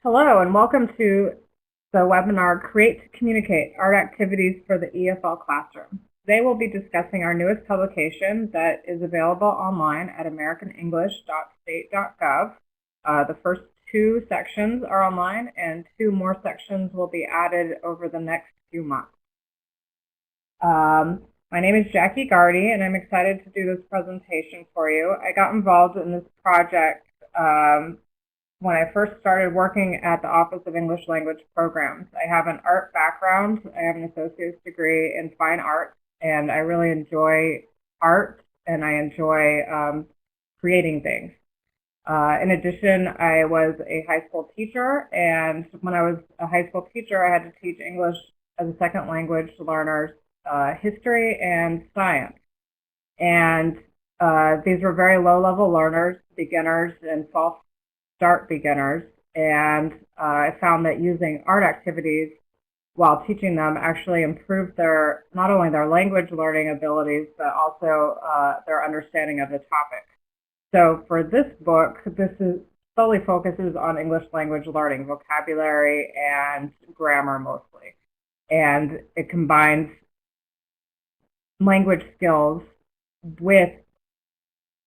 Hello and welcome to the webinar Create to Communicate Art Activities for the EFL Classroom. Today we'll be discussing our newest publication that is available online at americanenglish.state.gov. The first two sections are online and two more sections will be added over the next few months. My name is Jackie Gardy and I'm excited to do this presentation for you. I got involved in this project when I first started working at the Office of English Language Programs. I have an art background. I have an associate's degree in fine arts, and I really enjoy art, and I enjoy creating things. In addition, I was a high school teacher, and when I was a high school teacher, I had to teach English as a second language to learners, history and science. And these were very low-level learners, beginners, and false start beginners, and I found that using art activities while teaching them actually improved not only their language learning abilities, but also their understanding of the topic. So for this book, this solely focuses on English language learning, vocabulary and grammar mostly. And it combines language skills with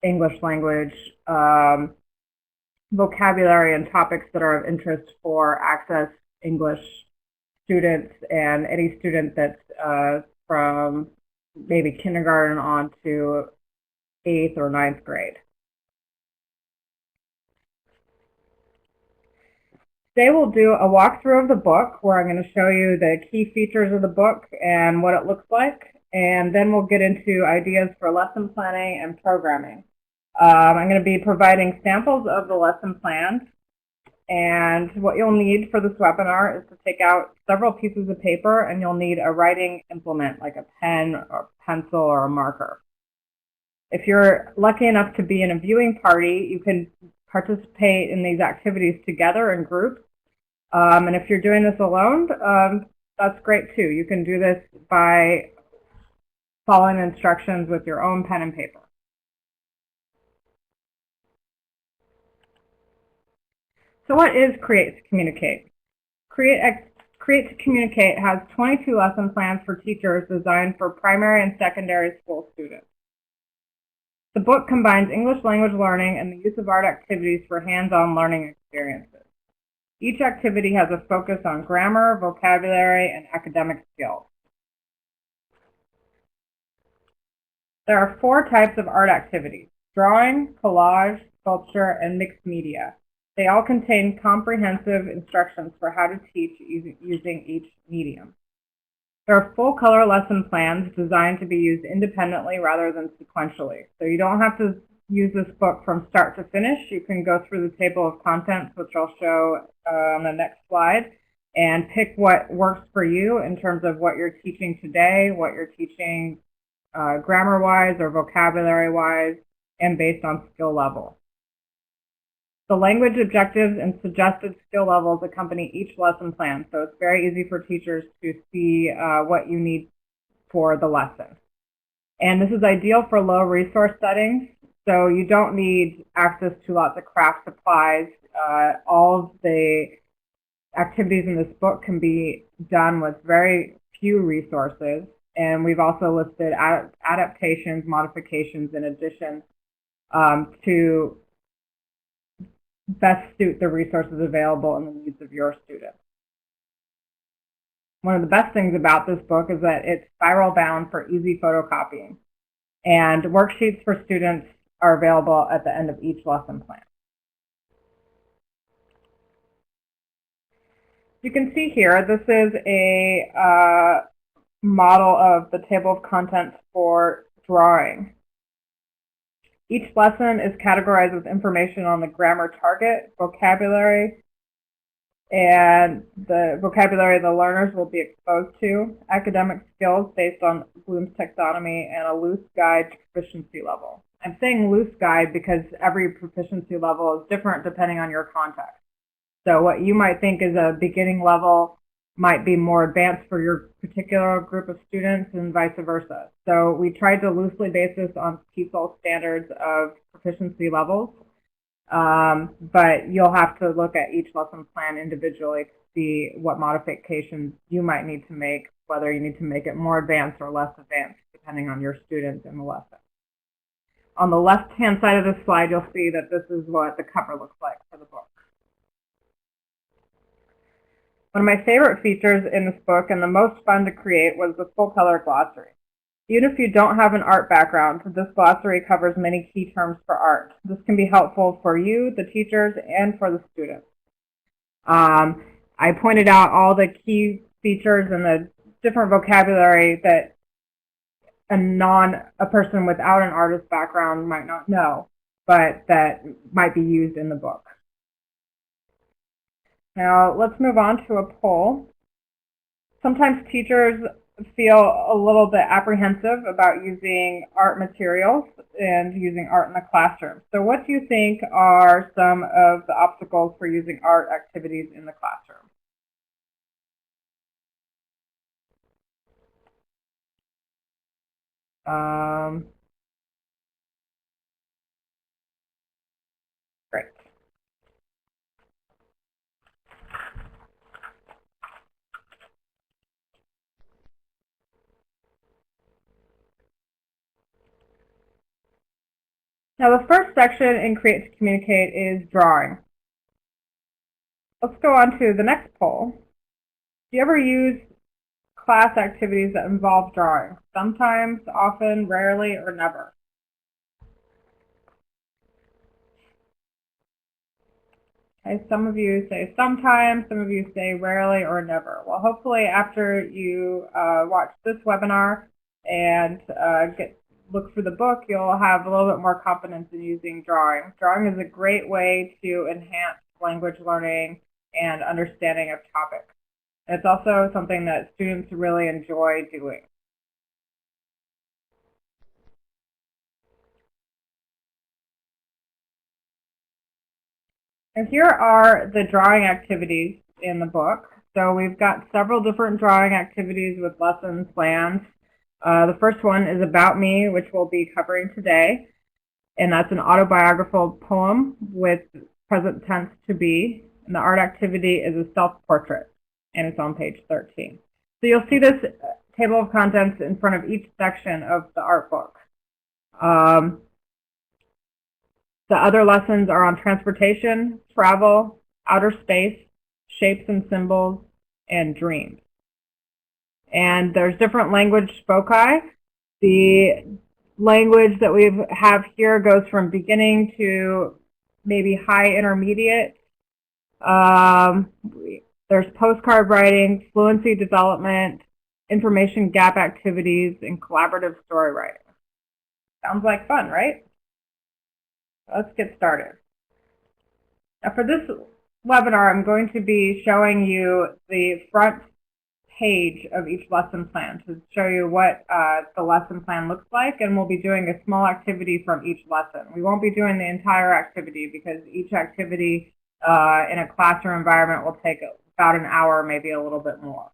English language vocabulary and topics that are of interest for Access English students and any student that's from maybe kindergarten on to 8th or 9th grade. Today we'll do a walkthrough of the book where I'm going to show you the key features of the book and what it looks like, and then we'll get into ideas for lesson planning and programming. I'm going to be providing samples of the lesson plans, and what you'll need for this webinar is to take out several pieces of paper, and you'll need a writing implement like a pen or pencil or a marker. If you're lucky enough to be in a viewing party, you can participate in these activities together in groups, and if you're doing this alone, that's great too. You can do this by following instructions with your own pen and paper. So what is Create to Communicate? Create to Communicate has 22 lesson plans for teachers designed for primary and secondary school students. The book combines English language learning and the use of art activities for hands-on learning experiences. Each activity has a focus on grammar, vocabulary, and academic skills. There are 4 types of art activities: drawing, collage, sculpture, and mixed media. They all contain comprehensive instructions for how to teach using each medium. There are full-color lesson plans designed to be used independently rather than sequentially. So you don't have to use this book from start to finish. You can go through the table of contents, which I'll show on the next slide, and pick what works for you in terms of what you're teaching today, what you're teaching grammar-wise or vocabulary-wise, and based on skill level. The language objectives and suggested skill levels accompany each lesson plan, so it's very easy for teachers to see what you need for the lesson. And this is ideal for low resource settings, so you don't need access to lots of craft supplies. All of the activities in this book can be done with very few resources, and we've also listed adaptations, modifications, and additions to best suit the resources available and the needs of your students. One of the best things about this book is that it's spiral bound for easy photocopying, and worksheets for students are available at the end of each lesson plan. You can see here, this is a model of the table of contents for drawing. Each lesson is categorized with information on the grammar target, vocabulary, and the vocabulary the learners will be exposed to, academic skills based on Bloom's taxonomy, and a loose guide to proficiency level. I'm saying loose guide because every proficiency level is different depending on your context. So what you might think is a beginning level might be more advanced for your particular group of students and vice versa. So we tried to loosely base this on TESOL standards of proficiency levels. but you'll have to look at each lesson plan individually to see what modifications you might need to make, whether you need to make it more advanced or less advanced, depending on your students in the lesson. On the left-hand side of this slide, you'll see that this is what the cover looks like for the book. One of my favorite features in this book and the most fun to create was the full-color glossary. Even if you don't have an art background, this glossary covers many key terms for art. This can be helpful for you, the teachers, and for the students. I pointed out all the key features and the different vocabulary that a person without an artist background might not know, but that might be used in the book. Now let's move on to a poll. Sometimes teachers feel a little bit apprehensive about using art materials and using art in the classroom. So what do you think are some of the obstacles for using art activities in the classroom? Great. Now the first section in Create to Communicate is drawing. Let's go on to the next poll. Do you ever use class activities that involve drawing? Sometimes, often, rarely, or never? Okay, some of you say sometimes, some of you say rarely or never. Well, hopefully after you watch this webinar and look through the book, you'll have a little bit more confidence in using drawing. Drawing is a great way to enhance language learning and understanding of topics. It's also something that students really enjoy doing. And here are the drawing activities in the book. So we've got several different drawing activities with lessons planned. The first one is About Me, which we'll be covering today. And that's an autobiographical poem with present tense to be. And the art activity is a self-portrait, and it's on page 13. So you'll see this table of contents in front of each section of the art book. The other lessons are on transportation, travel, outer space, shapes and symbols, and dreams. And there's different language foci. The language that we have here goes from beginning to maybe high intermediate. There's postcard writing, fluency development, information gap activities, and collaborative story writing. Sounds like fun, right? Let's get started. Now for this webinar, I'm going to be showing you the front page of each lesson plan to show you what the lesson plan looks like, and we'll be doing a small activity from each lesson. We won't be doing the entire activity because each activity in a classroom environment will take about an hour, maybe a little bit more.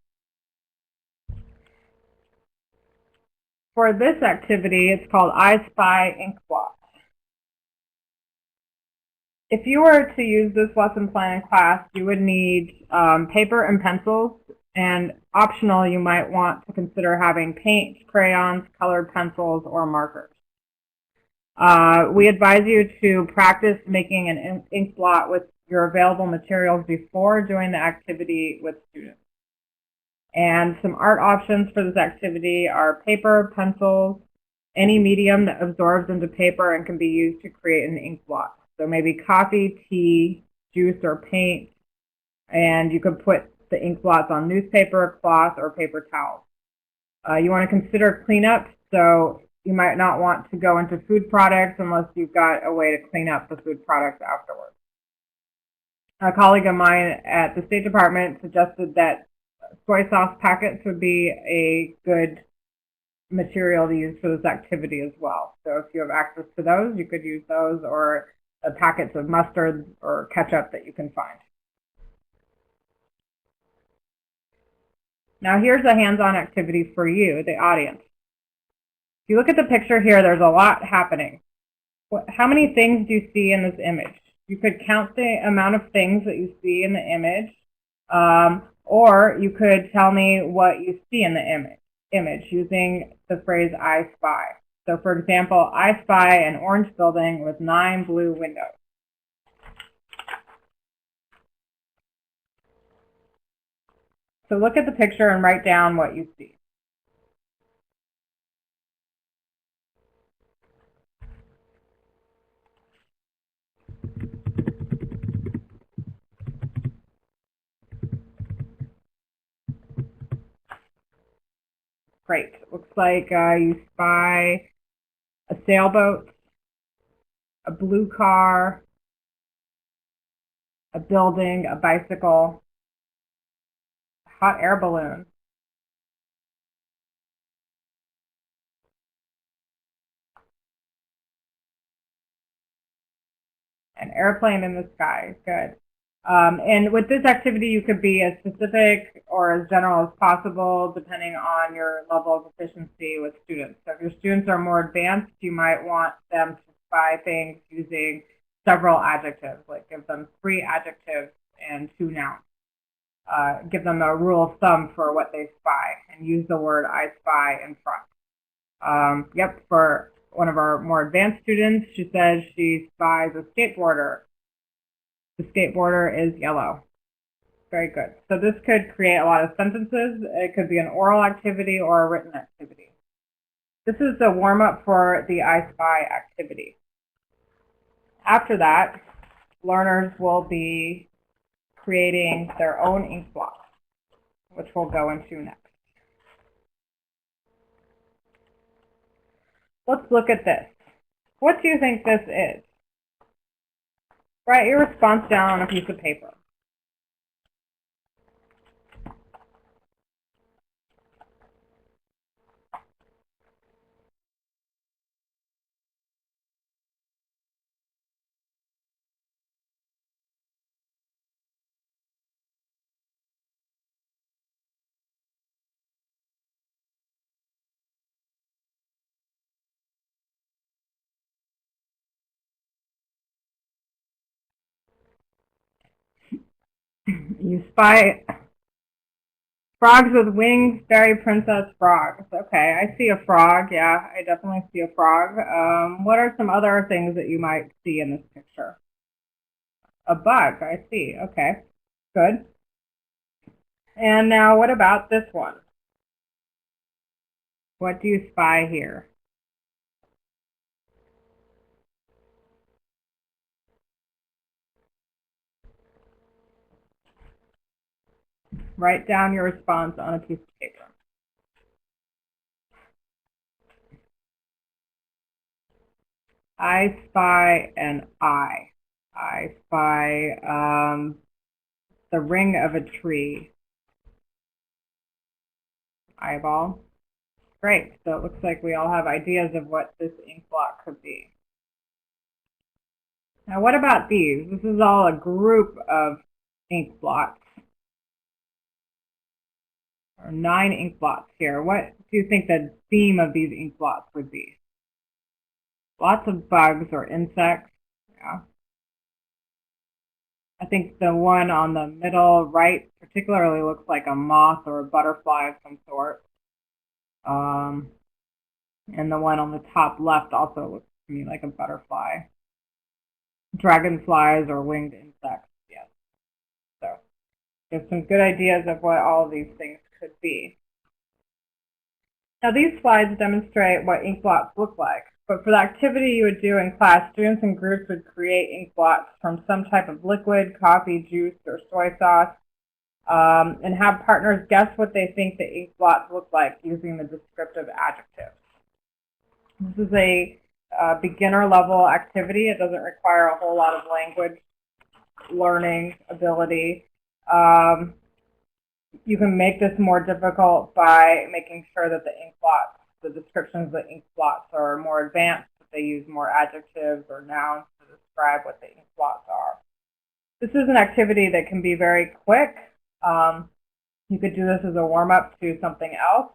For this activity, it's called I Spy Ink Blot. If you were to use this lesson plan in class, you would need paper and pencils, and optional, you might want to consider having paint, crayons, colored pencils, or markers. We advise you to practice making an ink blot with your available materials before doing the activity with students. And some art options for this activity are paper, pencils, any medium that absorbs into paper and can be used to create an ink blot. So maybe coffee, tea, juice, or paint, and you could put the ink blots on newspaper, cloth, or paper towels. You want to consider cleanup, so you might not want to go into food products unless you've got a way to clean up the food products afterwards. A colleague of mine at the State Department suggested that soy sauce packets would be a good material to use for this activity as well. So if you have access to those, you could use those, or packets of mustard or ketchup that you can find. Now here's a hands-on activity for you, the audience. If you look at the picture here, there's a lot happening. How many things do you see in this image? You could count the amount of things that you see in the image, or you could tell me what you see in the image using the phrase I spy. So for example, I spy an orange building with 9 blue windows. So look at the picture and write down what you see. Great. Looks like you spy a sailboat, a blue car, a building, a bicycle, a hot air balloon, an airplane in the sky. Good. And with this activity, you could be as specific or as general as possible, depending on your level of efficiency with students. So if your students are more advanced, you might want them to spy things using several adjectives, like give them 3 adjectives and 2 nouns. Give them a rule of thumb for what they spy and use the word I spy in front. Yep, for one of our more advanced students, she says she spies a skateboarder. The skateboarder is yellow. Very good. So this could create a lot of sentences. It could be an oral activity or a written activity. This is the warm-up for the I spy activity. After that, learners will be creating their own ink blocks, which we'll go into next. Let's look at this. What do you think this is? Write your response down on a piece of paper. You spy frogs with wings, fairy princess frogs. Okay, I see a frog. Yeah, I definitely see a frog. What are some other things that you might see in this picture? A bug, I see. Okay, good. And now what about this one? What do you spy here? Write down your response on a piece of paper. I spy an eye. I spy the ring of a tree. Eyeball. Great. So it looks like we all have ideas of what this ink blot could be. Now what about these? This is all a group of ink blots. Or 9 ink blots here. What do you think the theme of these ink blots would be? Lots of bugs or insects. Yeah. I think the one on the middle right particularly looks like a moth or a butterfly of some sort. And the one on the top left also looks to me like a butterfly. Dragonflies or winged insects, yes. So there's some good ideas of what all of these things could be. Now these slides demonstrate what ink blots look like. But for the activity you would do in class, students and groups would create ink blots from some type of liquid, coffee, juice, or soy sauce, and have partners guess what they think the ink blots look like using the descriptive adjectives. This is a beginner level activity. It doesn't require a whole lot of language learning ability. You can make this more difficult by making sure that the ink blots, the descriptions of the ink blots are more advanced, that they use more adjectives or nouns to describe what the ink blots are. This is an activity that can be very quick. You could do this as a warm-up to something else.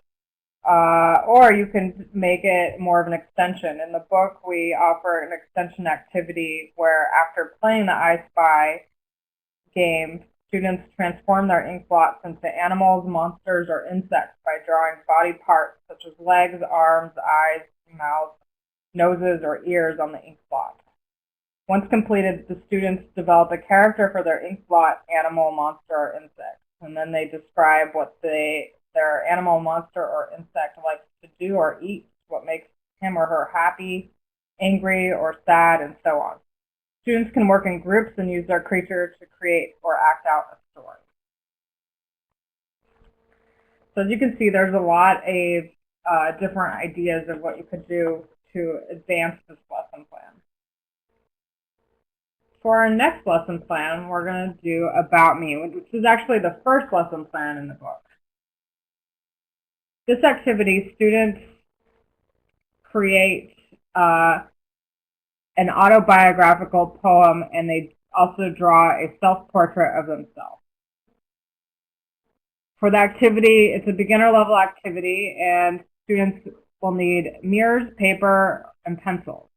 or you can make it more of an extension. In the book, we offer an extension activity where after playing the I Spy game, students transform their ink blots into animals, monsters, or insects by drawing body parts such as legs, arms, eyes, mouth, noses, or ears on the ink blot. Once completed, the students develop a character for their ink blot, animal, monster, or insect, and then they describe what their animal, monster, or insect likes to do or eat, what makes him or her happy, angry, or sad, and so on. Students can work in groups and use their creature to create or act out a story. So as you can see, there's a lot of different ideas of what you could do to advance this lesson plan. For our next lesson plan, we're going to do About Me, which is actually the first lesson plan in the book. This activity, students create an autobiographical poem, and they also draw a self-portrait of themselves. For the activity, it's a beginner-level activity, and students will need mirrors, paper, and pencils.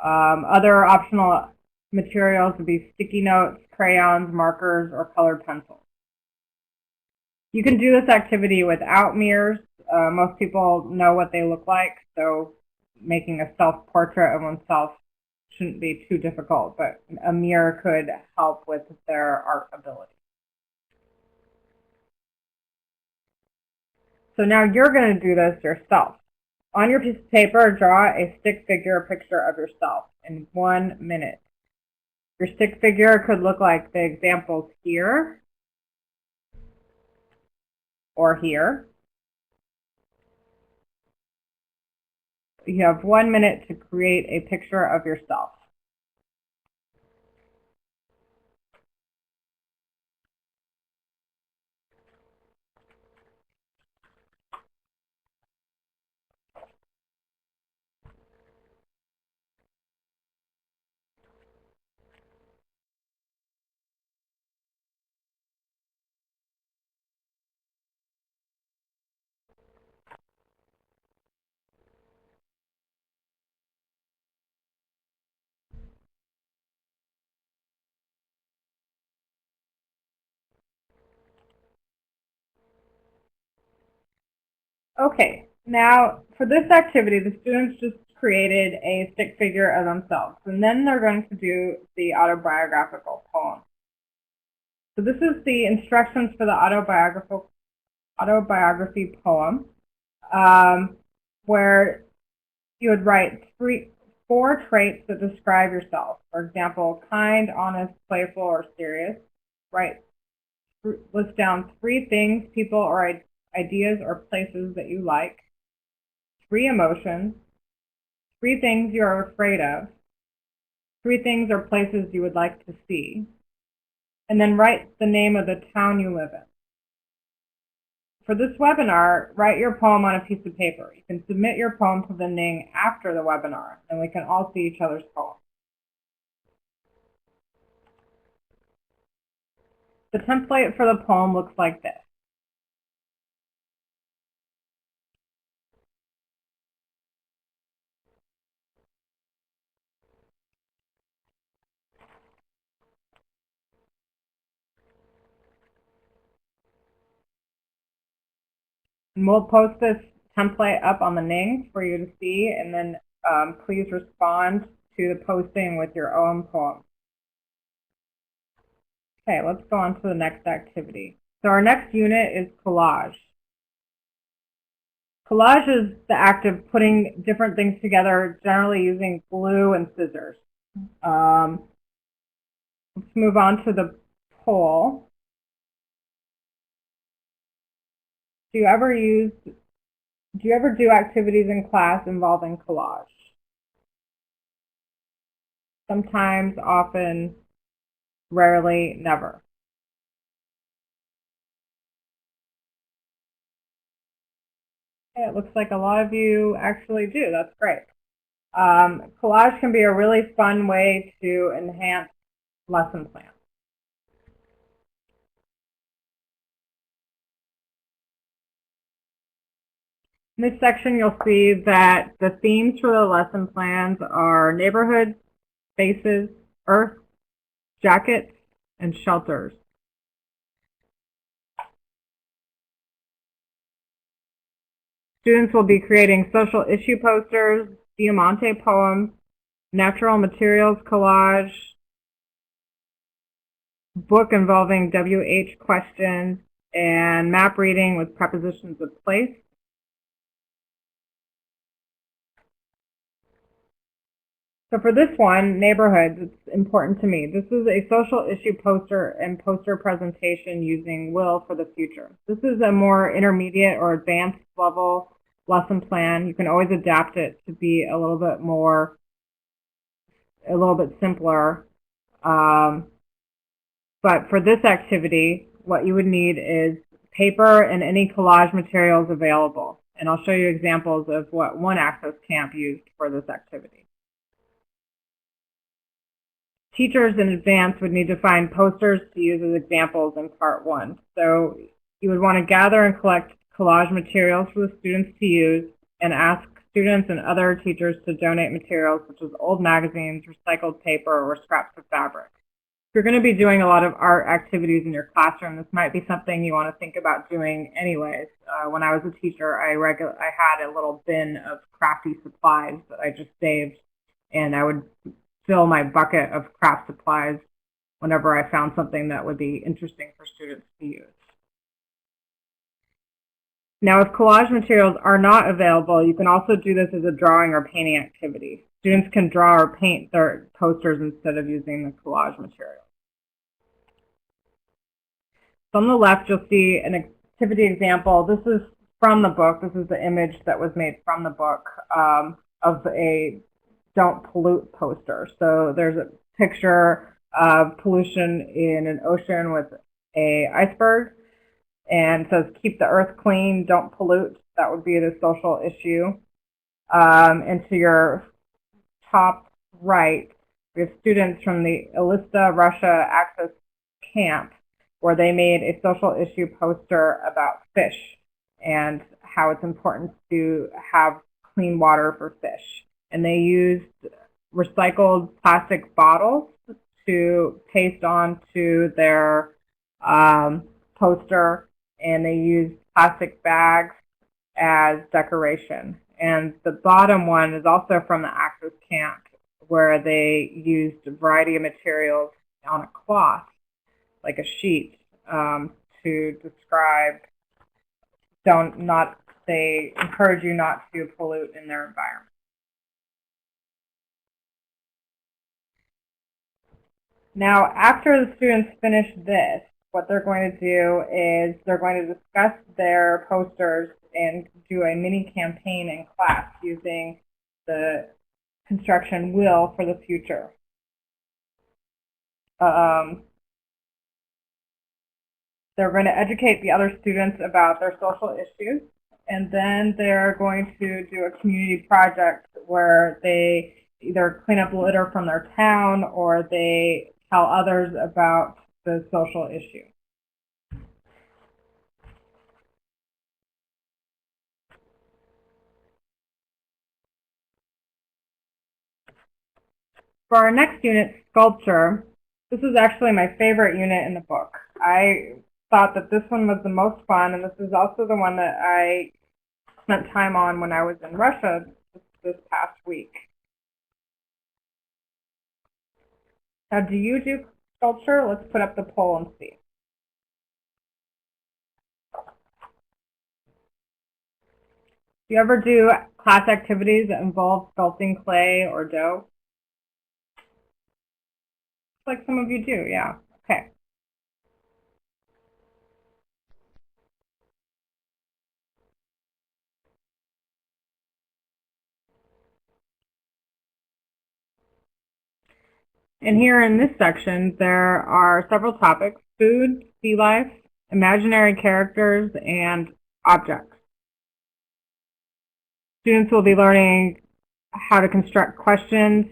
Other optional materials would be sticky notes, crayons, markers, or colored pencils. You can do this activity without mirrors. Most people know what they look like, so making a self-portrait of oneself shouldn't be too difficult, but a mirror could help with their art ability. So now you're going to do this yourself. On your piece of paper, draw a stick figure picture of yourself in 1 minute. Your stick figure could look like the examples here or here. You have 1 minute to create a picture of yourself. Okay, now for this activity, the students just created a stick figure of themselves, and then they're going to do the autobiographical poem. So this is the instructions for the autobiography poem, where you would write 4 traits that describe yourself. For example, kind, honest, playful, or serious. List down 3 things, people, or ideas or places that you like. 3 emotions. 3 things you are afraid of. 3 things or places you would like to see. And then write the name of the town you live in. For this webinar, write your poem on a piece of paper. You can submit your poem to the Ning after the webinar, and we can all see each other's poems. The template for the poem looks like this. And we'll post this template up on the Ning for you to see, and then please respond to the posting with your own poem. Okay, let's go on to the next activity. So our next unit is collage. Collage is the act of putting different things together, generally using glue and scissors. Let's move on to the poll. Do you ever do activities in class involving collage? Sometimes, often, rarely, never. Okay, it looks like a lot of you actually do. That's great. Collage can be a really fun way to enhance lesson plans. In this section, you'll see that the themes for the lesson plans are neighborhoods, spaces, earth, jackets, and shelters. Students will be creating social issue posters, Diamante poems, natural materials collage, book involving WH questions, and map reading with prepositions of place. So for this one, neighborhoods, it's important to me. This is a social issue poster and poster presentation using Will for the future. This is a more intermediate or advanced level lesson plan. You can always adapt it to be a little bit simpler. But for this activity, what you would need is paper and any collage materials available. And I'll show you examples of what One Access Camp used for this activity. Teachers in advance would need to find posters to use as examples in part one. So you would want to gather and collect collage materials for the students to use and ask students and other teachers to donate materials such as old magazines, recycled paper, or scraps of fabric. If you're going to be doing a lot of art activities in your classroom, this might be something you want to think about doing anyways. When I was a teacher, I had a little bin of crafty supplies that I just saved, and I would fill my bucket of craft supplies whenever I found something that would be interesting for students to use. Now, if collage materials are not available, you can also do this as a drawing or painting activity. Students can draw or paint their posters instead of using the collage material. So on the left, you'll see an activity example. This is from the book. This is the image that was made from the book of a Don't Pollute poster. So there's a picture of pollution in an ocean with an iceberg, and says keep the earth clean, don't pollute. That would be the social issue. And to your top right, we have students from the Elista, Russia Access Camp, where they made a social issue poster about fish and how it's important to have clean water for fish. And they used recycled plastic bottles to paste onto their poster, and they used plastic bags as decoration. And the bottom one is also from the Access Camp, where they used a variety of materials on a cloth, like a sheet, to describe they encourage you not to pollute in their environment. Now, after the students finish this, what they're going to do is they're going to discuss their posters and do a mini campaign in class using the construction Will for the future. They're going to educate the other students about their social issues, and then they're going to do a community project where they either clean up litter from their town or they tell others about the social issue. For our next unit, sculpture, this is actually my favorite unit in the book. I thought that this one was the most fun, and this is also the one that I spent time on when I was in Russia this past week. Now, do you do sculpture? Let's put up the poll and see. Do you ever do class activities that involve sculpting clay or dough? Looks like some of you do, yeah. Okay. And here in this section, there are several topics: food, sea life, imaginary characters, and objects. Students will be learning how to construct questions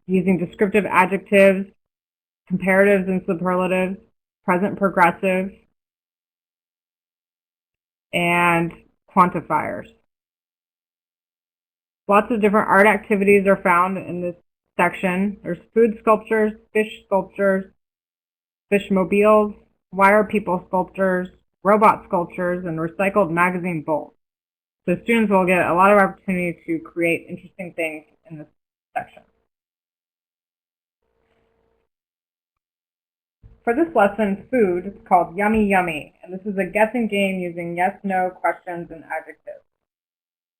using descriptive adjectives, comparatives and superlatives, present progressive, and quantifiers. Lots of different art activities are found in this section. There's food sculptures, fish mobiles, wire people sculptures, robot sculptures, and recycled magazine bowls. So students will get a lot of opportunity to create interesting things in this section. For this lesson, food, it's called Yummy Yummy, and this is a guessing game using yes/no questions and adjectives.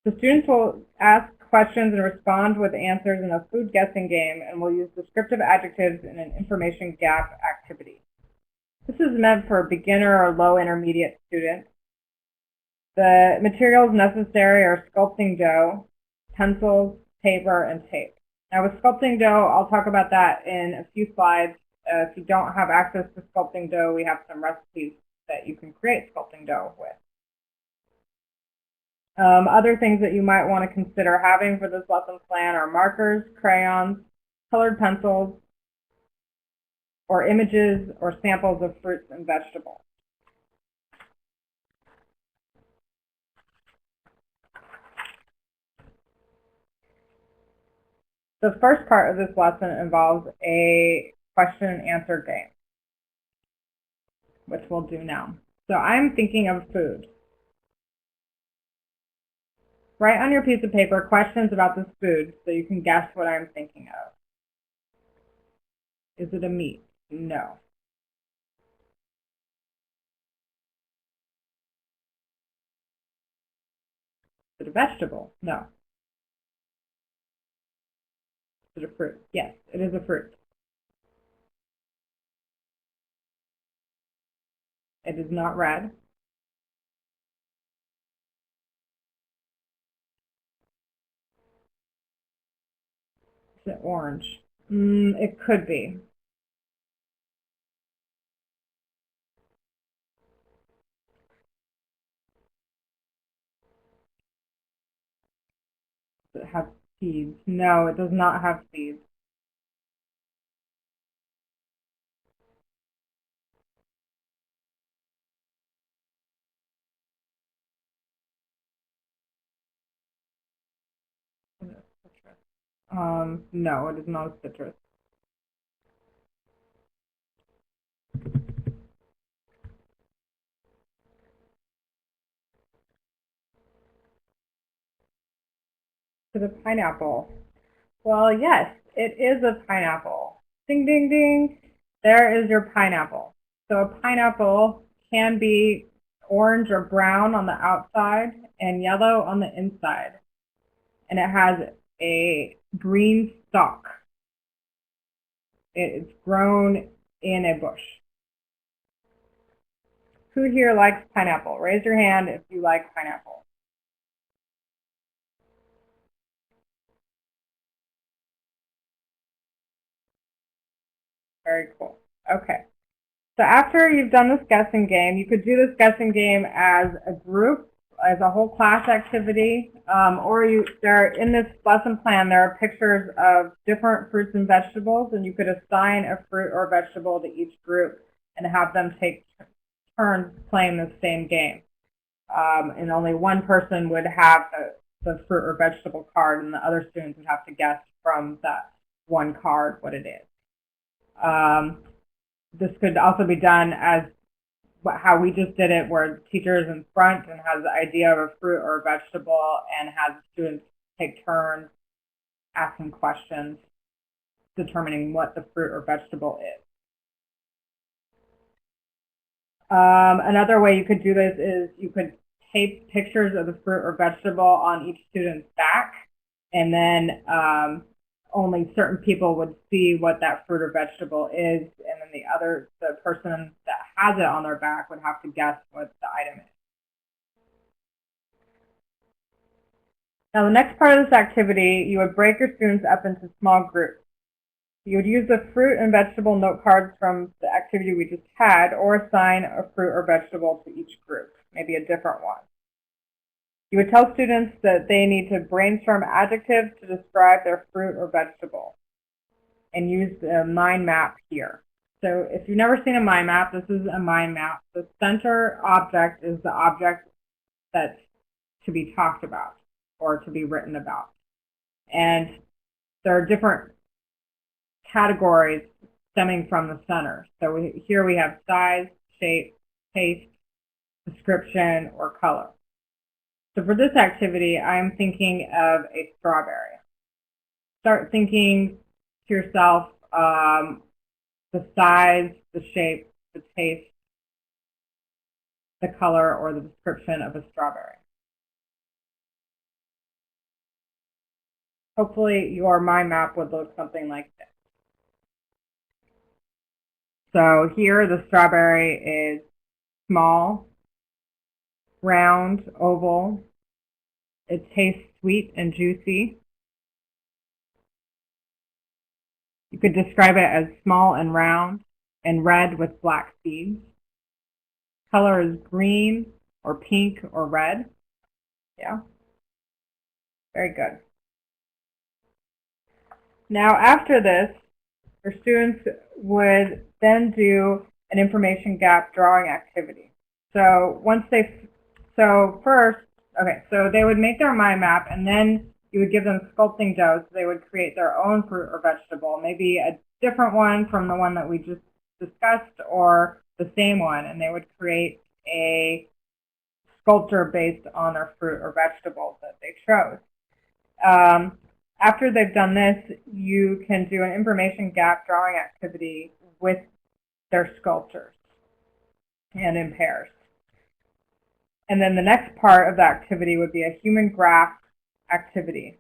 The students will ask questions and respond with answers in a food guessing game, and will use descriptive adjectives in an information gap activity. This is meant for beginner or low intermediate students. The materials necessary are sculpting dough, pencils, paper, and tape. Now with sculpting dough, I'll talk about that in a few slides. If you don't have access to sculpting dough, we have some recipes that you can create sculpting dough with. Other things that you might want to consider having for this lesson plan are markers, crayons, colored pencils, or images or samples of fruits and vegetables. The first part of this lesson involves a question and answer game, which we'll do now. So I'm thinking of food. Write on your piece of paper questions about this food so you can guess what I'm thinking of. Is it a meat? No. Is it a vegetable? No. Is it a fruit? Yes, it is a fruit. It is not red. Is it orange? It could be. Does it have seeds? No, it does not have seeds. Is it citrus? No, it is not a citrus. To the pineapple. Well, yes, it is a pineapple. Ding, ding, ding. There is your pineapple. So a pineapple can be orange or brown on the outside and yellow on the inside. And it has a green stalk. It's grown in a bush. Who here likes pineapple? Raise your hand if you like pineapple. Very cool. Okay. So after you've done this guessing game, you could do this guessing game as a group, as a whole class activity, or in this lesson plan, there are pictures of different fruits and vegetables, and you could assign a fruit or vegetable to each group and have them take turns playing the same game. And only one person would have the fruit or vegetable card, and the other students would have to guess from that one card what it is. This could also be done as how we just did it, where the teacher is in front and has the idea of a fruit or a vegetable and has students take turns asking questions, determining what the fruit or vegetable is. Another way you could do this is you could tape pictures of the fruit or vegetable on each student's back, and then only certain people would see what that fruit or vegetable is, and then the person that has it on their back would have to guess what the item is. Now the next part of this activity, you would break your students up into small groups. You would use the fruit and vegetable note cards from the activity we just had, or assign a fruit or vegetable to each group, maybe a different one. You would tell students that they need to brainstorm adjectives to describe their fruit or vegetable and use the mind map here. So if you've never seen a mind map, this is a mind map. The center object is the object that's to be talked about or to be written about. And there are different categories stemming from the center. So here we have size, shape, taste, description, or color. So for this activity, I'm thinking of a strawberry. Start thinking to yourself the size, the shape, the taste, the color, or the description of a strawberry. Hopefully your mind map would look something like this. So here the strawberry is small, round, oval. It tastes sweet and juicy. You could describe it as small and round and red with black seeds. Color is green or pink or red. Yeah, very good. Now after this, your students would then do an information gap drawing activity. So so they would make their mind map, and then you would give them sculpting dough, so they would create their own fruit or vegetable, maybe a different one from the one that we just discussed or the same one, and they would create a sculpture based on their fruit or vegetables that they chose. After they've done this, you can do an information gap drawing activity with their sculptures and in pairs. And then the next part of the activity would be a human graph activity.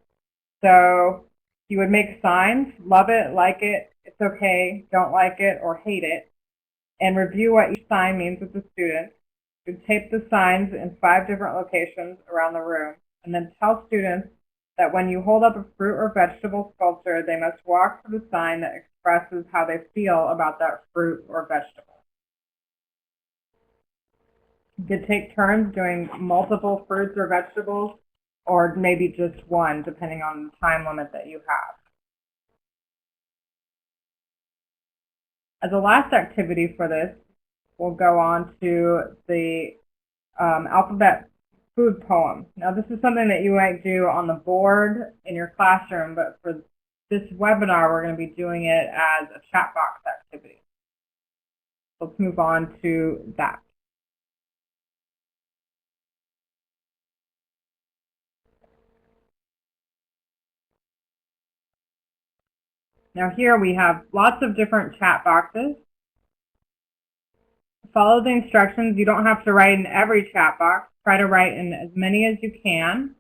So you would make signs, love it, like it, it's okay, don't like it, or hate it, and review what each sign means with the students. You would tape the signs in 5 different locations around the room, and then tell students that when you hold up a fruit or vegetable sculpture, they must walk to the sign that expresses how they feel about that fruit or vegetable. You could take turns doing multiple fruits or vegetables, or maybe just one, depending on the time limit that you have. As a last activity for this, we'll go on to the alphabet food poem. Now this is something that you might do on the board in your classroom, but for this webinar we're going to be doing it as a chat box activity. Let's move on to that. Now here we have lots of different chat boxes. Follow the instructions. You don't have to write in every chat box. Try to write in as many as you can.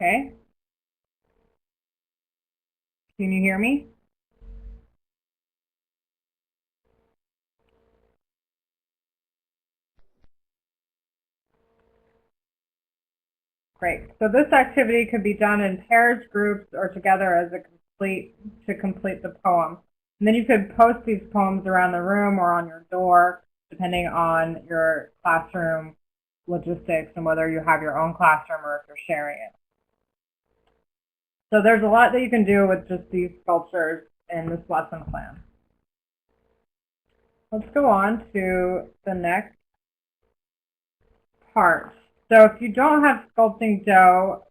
Okay? Can you hear me? Great. So this activity could be done in pairs, groups, or together as to complete the poem. And then you could post these poems around the room or on your door, depending on your classroom logistics and whether you have your own classroom or if you're sharing it. So there's a lot that you can do with just these sculptures in this lesson plan. Let's go on to the next part. So if you don't have sculpting dough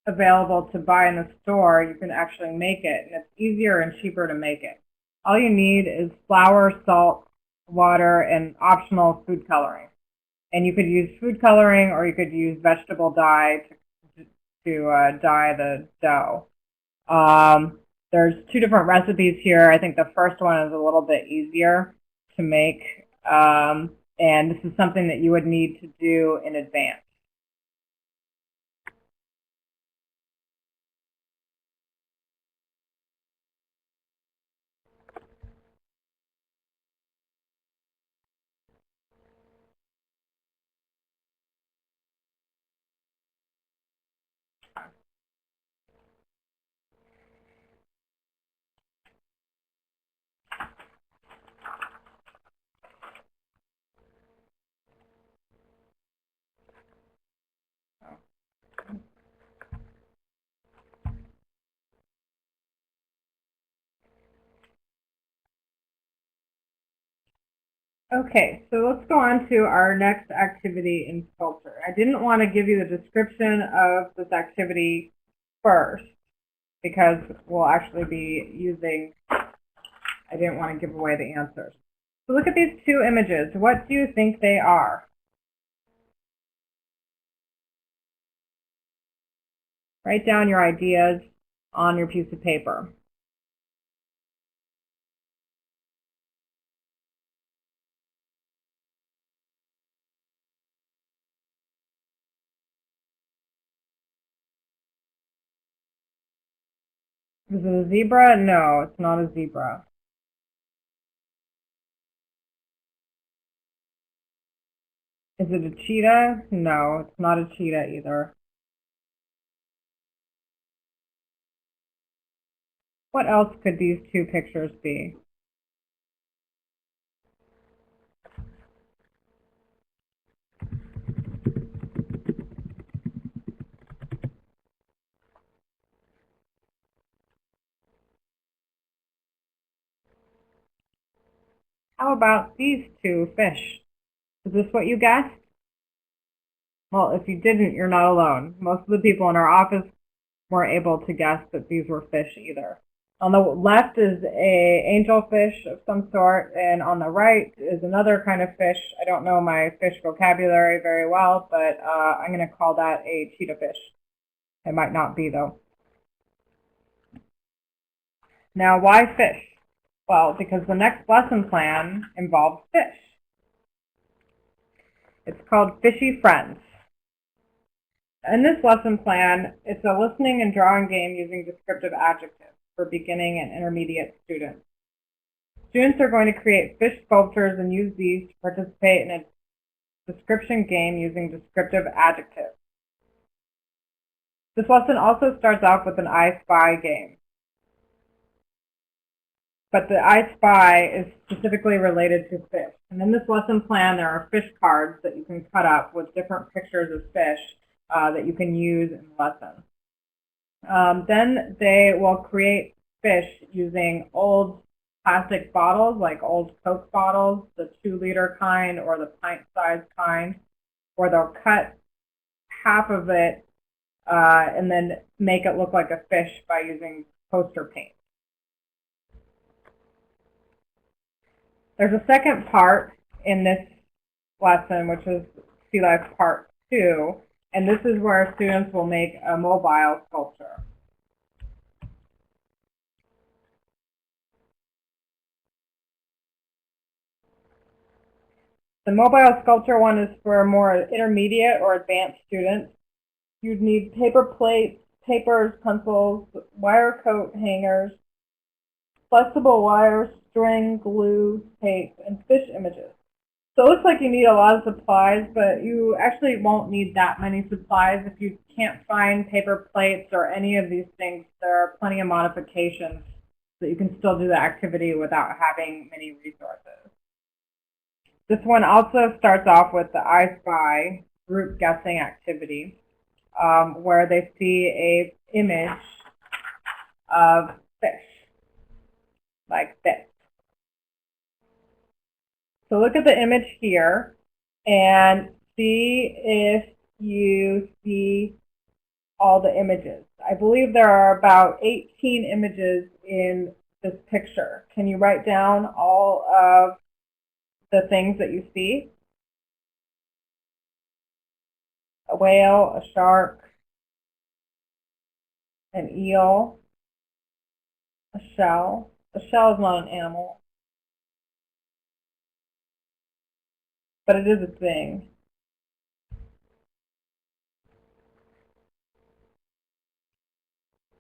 available to buy in the store, you can actually make it, and it's easier and cheaper to make it. All you need is flour, salt, water, and optional food coloring. And you could use food coloring, or you could use vegetable dye to dye the dough. There's two different recipes here. I think the first one is a little bit easier to make, and this is something that you would need to do in advance. Okay, so let's go on to our next activity in Sculpture. I didn't want to give you the description of this activity first because we'll actually be using, I didn't want to give away the answers. So look at these two images. What do you think they are? Write down your ideas on your piece of paper. Is it a zebra? No, it's not a zebra. Is it a cheetah? No, it's not a cheetah either. What else could these two pictures be? How about these two fish? Is this what you guessed? Well, if you didn't, you're not alone. Most of the people in our office weren't able to guess that these were fish either. On the left is a angelfish of some sort, and on the right is another kind of fish. I don't know my fish vocabulary very well, but I'm going to call that a cheetah fish. It might not be, though. Now, why fish? Well, because the next lesson plan involves fish. It's called Fishy Friends. In this lesson plan, it's a listening and drawing game using descriptive adjectives for beginning and intermediate students. Students are going to create fish sculptures and use these to participate in a description game using descriptive adjectives. This lesson also starts off with an I Spy game. But the I Spy is specifically related to fish. And in this lesson plan, there are fish cards that you can cut up with different pictures of fish that you can use in the lesson. Then they will create fish using old plastic bottles, like old Coke bottles, the 2-liter kind or the pint-sized kind, or they'll cut half of it and then make it look like a fish by using poster paint. There's a second part in this lesson, which is Sea Life Part 2, and this is where students will make a mobile sculpture. The mobile sculpture one is for more intermediate or advanced students. You'd need paper plates, papers, pencils, wire coat hangers, flexible wire, string, glue, tape, and fish images. So it looks like you need a lot of supplies, but you actually won't need that many supplies. If you can't find paper plates or any of these things, there are plenty of modifications so you can still do the activity without having many resources. This one also starts off with the I Spy group guessing activity, where they see an image of fish, like this. So look at the image here and see if you see all the images. I believe there are about 18 images in this picture. Can you write down all of the things that you see? A whale, a shark, an eel, A shell. A shell is not an animal, but it is a thing.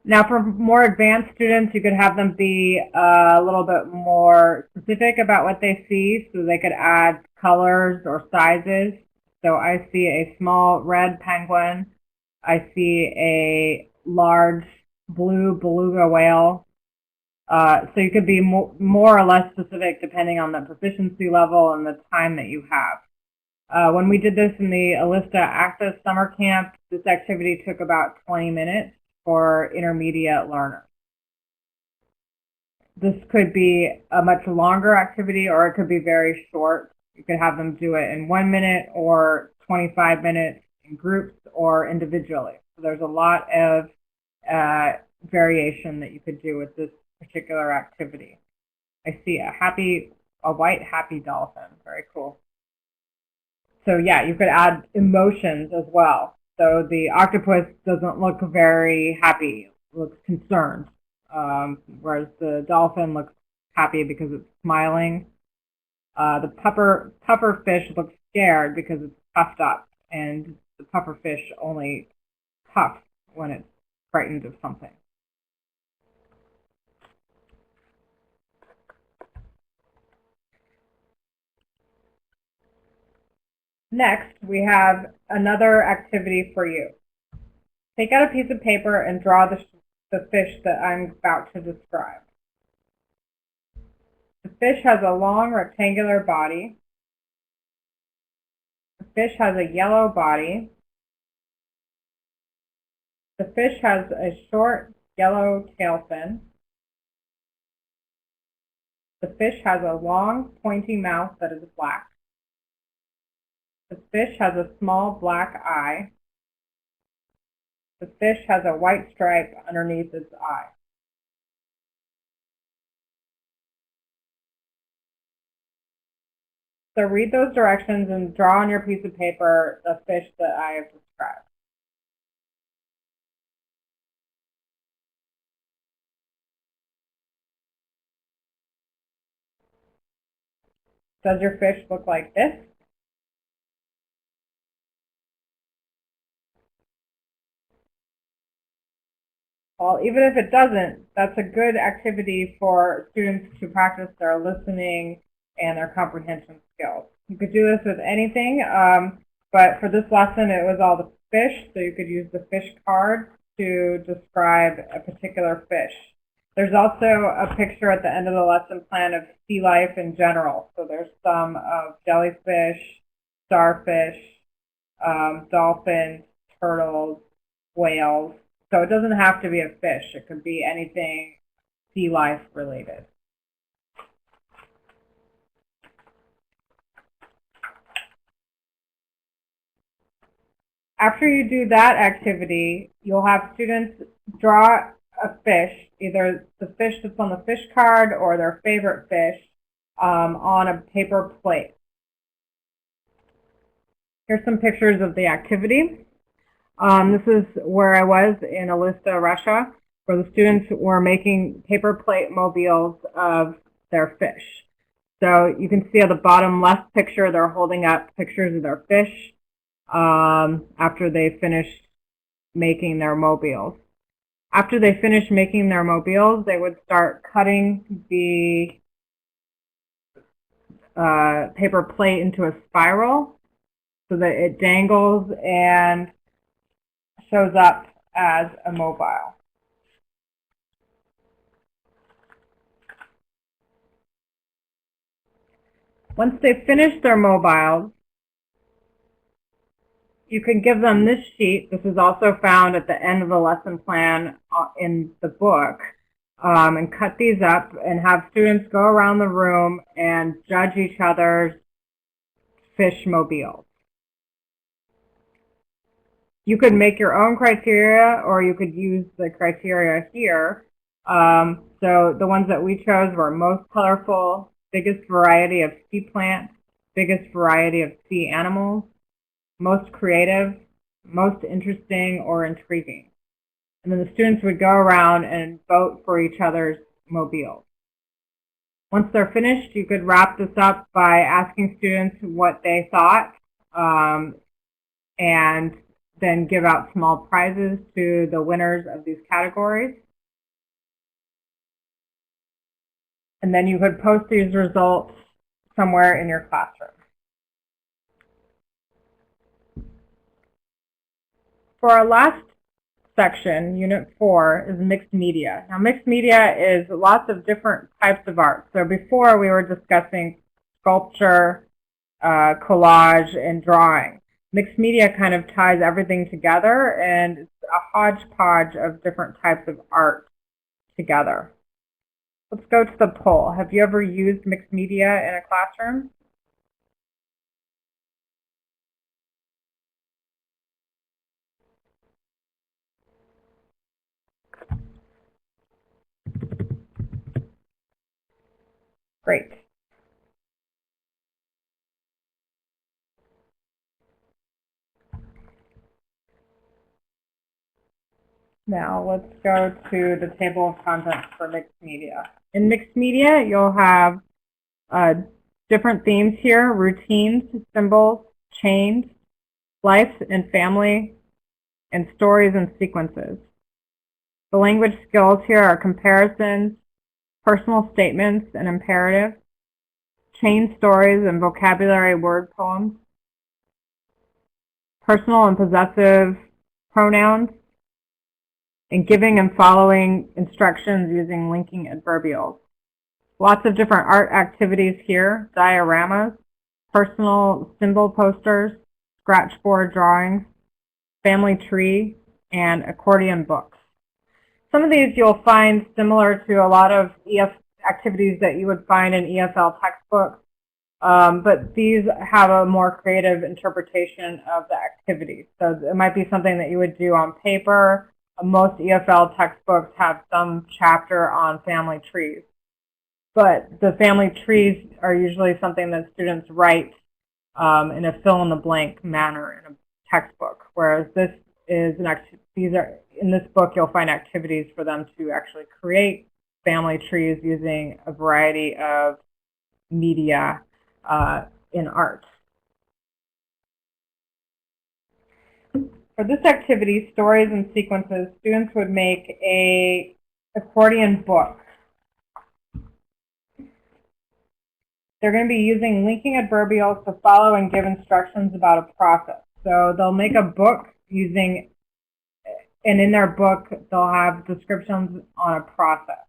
Now, for more advanced students, you could have them be a little bit more specific about what they see, so they could add colors or sizes. So I see a small red penguin. I see a large blue beluga whale. So you could be more or less specific depending on the proficiency level and the time that you have. When we did this in the Alista Access Summer Camp, this activity took about 20 minutes for intermediate learners. This could be a much longer activity, or it could be very short. You could have them do it in 1 minute or 25 minutes in groups or individually. So there's a lot of variation that you could do with this particular activity. I see a white happy dolphin. Very cool. So yeah, you could add emotions as well. So the octopus doesn't look very happy, looks concerned, whereas the dolphin looks happy because it's smiling. The puffer fish looks scared because it's puffed up, and the puffer fish only puffs when it's frightened of something. Next, we have another activity for you. Take out a piece of paper and draw the fish that I'm about to describe. The fish has a long rectangular body. The fish has a yellow body. The fish has a short yellow tail fin. The fish has a long pointy mouth that is black. The fish has a small black eye. The fish has a white stripe underneath its eye. So read those directions and draw on your piece of paper the fish that I have described. Does your fish look like this? Well, even if it doesn't, that's a good activity for students to practice their listening and their comprehension skills. You could do this with anything, but for this lesson it was all the fish, so you could use the fish card to describe a particular fish. There's also a picture at the end of the lesson plan of sea life in general. So there's some of jellyfish, starfish, dolphins, turtles, whales. So it doesn't have to be a fish. It could be anything sea life related. After you do that activity, you'll have students draw a fish, either the fish that's on the fish card or their favorite fish, on a paper plate. Here's some pictures of the activity. This is where I was in Alista, Russia, where the students were making paper plate mobiles of their fish. So you can see at the bottom left picture, they're holding up pictures of their fish after they finished making their mobiles. After they finished making their mobiles, they would start cutting the paper plate into a spiral so that it dangles and shows up as a mobile. Once they've finished their mobiles, you can give them this sheet. This is also found at the end of the lesson plan in the book. And cut these up and have students go around the room and judge each other's fish mobiles. You could make your own criteria, or you could use the criteria here. So the ones that we chose were most colorful, biggest variety of sea plants, biggest variety of sea animals, most creative, most interesting or intriguing. And then the students would go around and vote for each other's mobiles. Once they're finished, you could wrap this up by asking students what they thought, and then give out small prizes to the winners of these categories. And then you could post these results somewhere in your classroom. For our last section, Unit 4, is mixed media. Now, mixed media is lots of different types of art. So before we were discussing sculpture, collage, and drawing. Mixed media kind of ties everything together, and it's a hodgepodge of different types of art together. Let's go to the poll. Have you ever used mixed media in a classroom? Great. Now let's go to the table of contents for mixed media. In mixed media, you'll have different themes here: routines, symbols, chains, life and family, and stories and sequences. The language skills here are comparisons, personal statements and imperatives, chain stories and vocabulary word poems, personal and possessive pronouns, and giving and following instructions using linking adverbials. Lots of different art activities here: dioramas, personal symbol posters, scratchboard drawings, family tree, and accordion books. Some of these you'll find similar to a lot of activities that you would find in ESL textbooks, but these have a more creative interpretation of the activity. So it might be something that you would do on paper. Most EFL textbooks have some chapter on family trees, but the family trees are usually something that students write in a fill-in-the-blank manner in a textbook, whereas this is in this book you'll find activities for them to actually create family trees using a variety of media in art. For this activity, stories and sequences, students would make an accordion book. They're going to be using linking adverbials to follow and give instructions about a process. So they'll make a book using, and in their book they'll have descriptions on a process,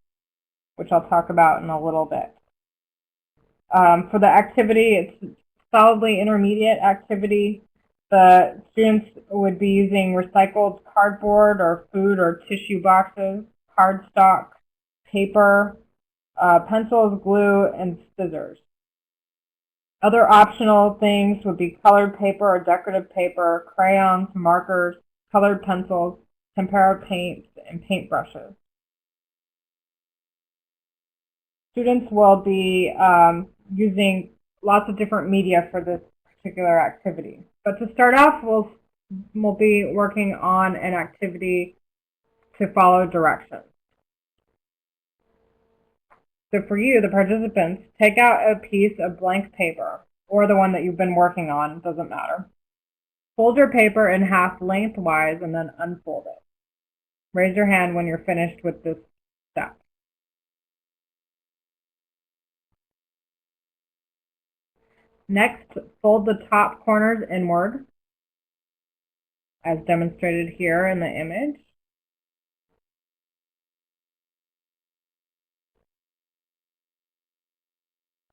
which I'll talk about in a little bit. For the activity, it's a solidly intermediate activity. The students would be using recycled cardboard or food or tissue boxes, cardstock, paper, pencils, glue, and scissors. Other optional things would be colored paper or decorative paper, crayons, markers, colored pencils, tempera paints, and paintbrushes. Students will be using lots of different media for this particular activity. But to start off, we'll be working on an activity to follow directions. So for you, the participants, take out a piece of blank paper, or the one that you've been working on, doesn't matter. Fold your paper in half lengthwise and then unfold it. Raise your hand when you're finished with this step. Next, fold the top corners inward, as demonstrated here in the image.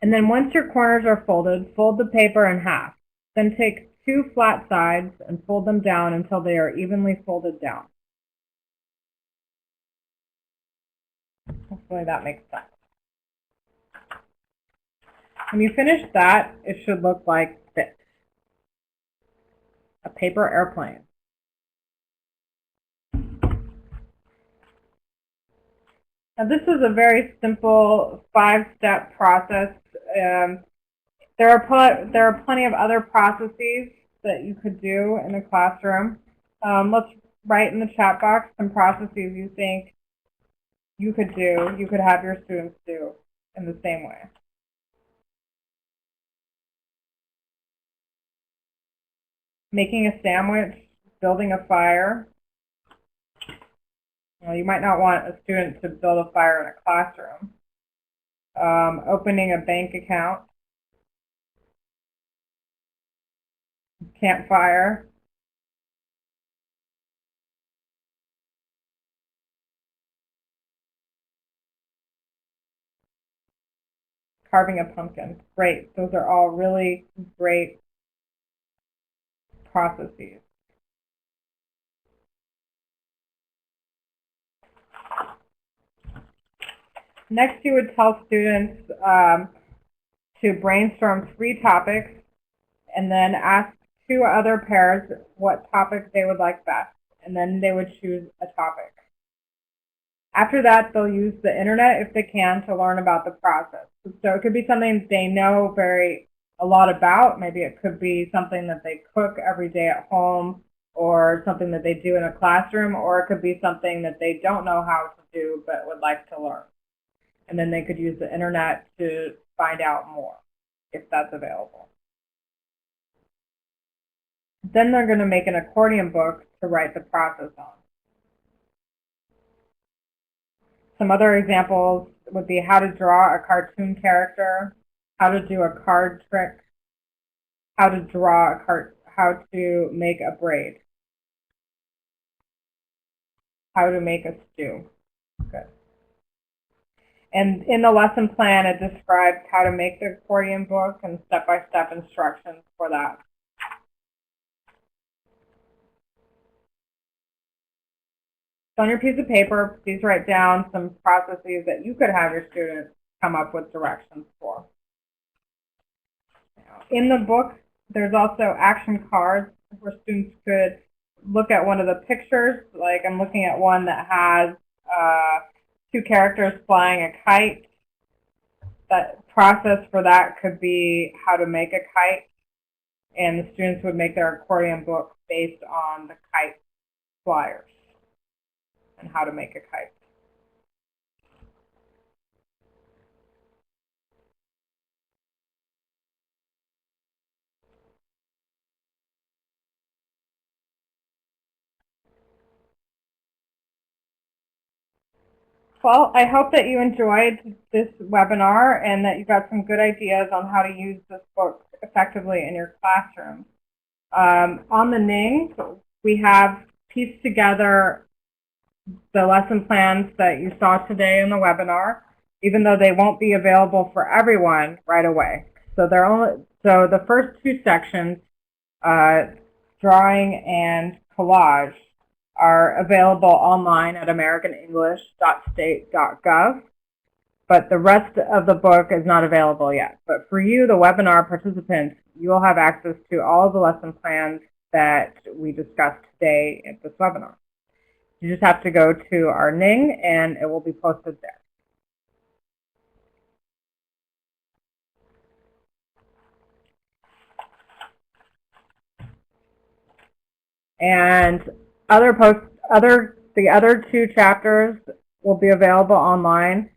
And then once your corners are folded, fold the paper in half. Then take two flat sides and fold them down until they are evenly folded down. Hopefully that makes sense. When you finish that, it should look like this: a paper airplane. Now this is a very simple 5-step process. There are plenty of other processes that you could do in the classroom. Let's write in the chat box some processes you think you could have your students do in the same way. Making a sandwich, building a fire. Well, you might not want a student to build a fire in a classroom. Opening a bank account. Campfire. Carving a pumpkin. Great. Those are all really great processes. Next, you would tell students to brainstorm 3 topics and then ask 2 other pairs what topic they would like best, and then they would choose a topic. After that, they'll use the internet if they can to learn about the process. So it could be something they know a lot about. Maybe it could be something that they cook every day at home, or something that they do in a classroom, or it could be something that they don't know how to do but would like to learn. And then they could use the internet to find out more if that's available. Then they're going to make an accordion book to write the process on. Some other examples would be how to draw a cartoon character, how to do a card trick, how to make a braid, how to make a stew. Good. And in the lesson plan, it describes how to make the accordion book and step-by-step instructions for that. So on your piece of paper, please write down some processes that you could have your students come up with directions for. In the book, there's also action cards where students could look at one of the pictures. Like I'm looking at one that has 2 characters flying a kite. That process for that could be how to make a kite, and the students would make their accordion book based on the kite flyers and how to make a kite. Well, I hope that you enjoyed this webinar and that you got some good ideas on how to use this book effectively in your classroom. On the Ning, we have pieced together the lesson plans that you saw today in the webinar, even though they won't be available for everyone right away. So the first 2 sections, drawing and collage, are available online at americanenglish.state.gov, but the rest of the book is not available yet. But for you, the webinar participants, you will have access to all of the lesson plans that we discussed today at this webinar. You just have to go to our Ning and it will be posted there. And the other 2 chapters will be available online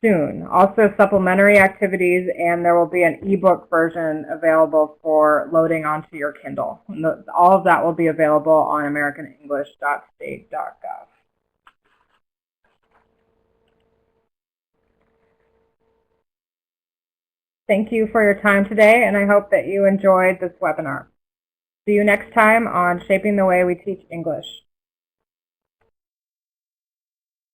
soon. Also supplementary activities, and there will be an ebook version available for loading onto your Kindle. And all of that will be available on americanenglish.state.gov. Thank you for your time today, and I hope that you enjoyed this webinar. See you next time on Shaping the Way We Teach English.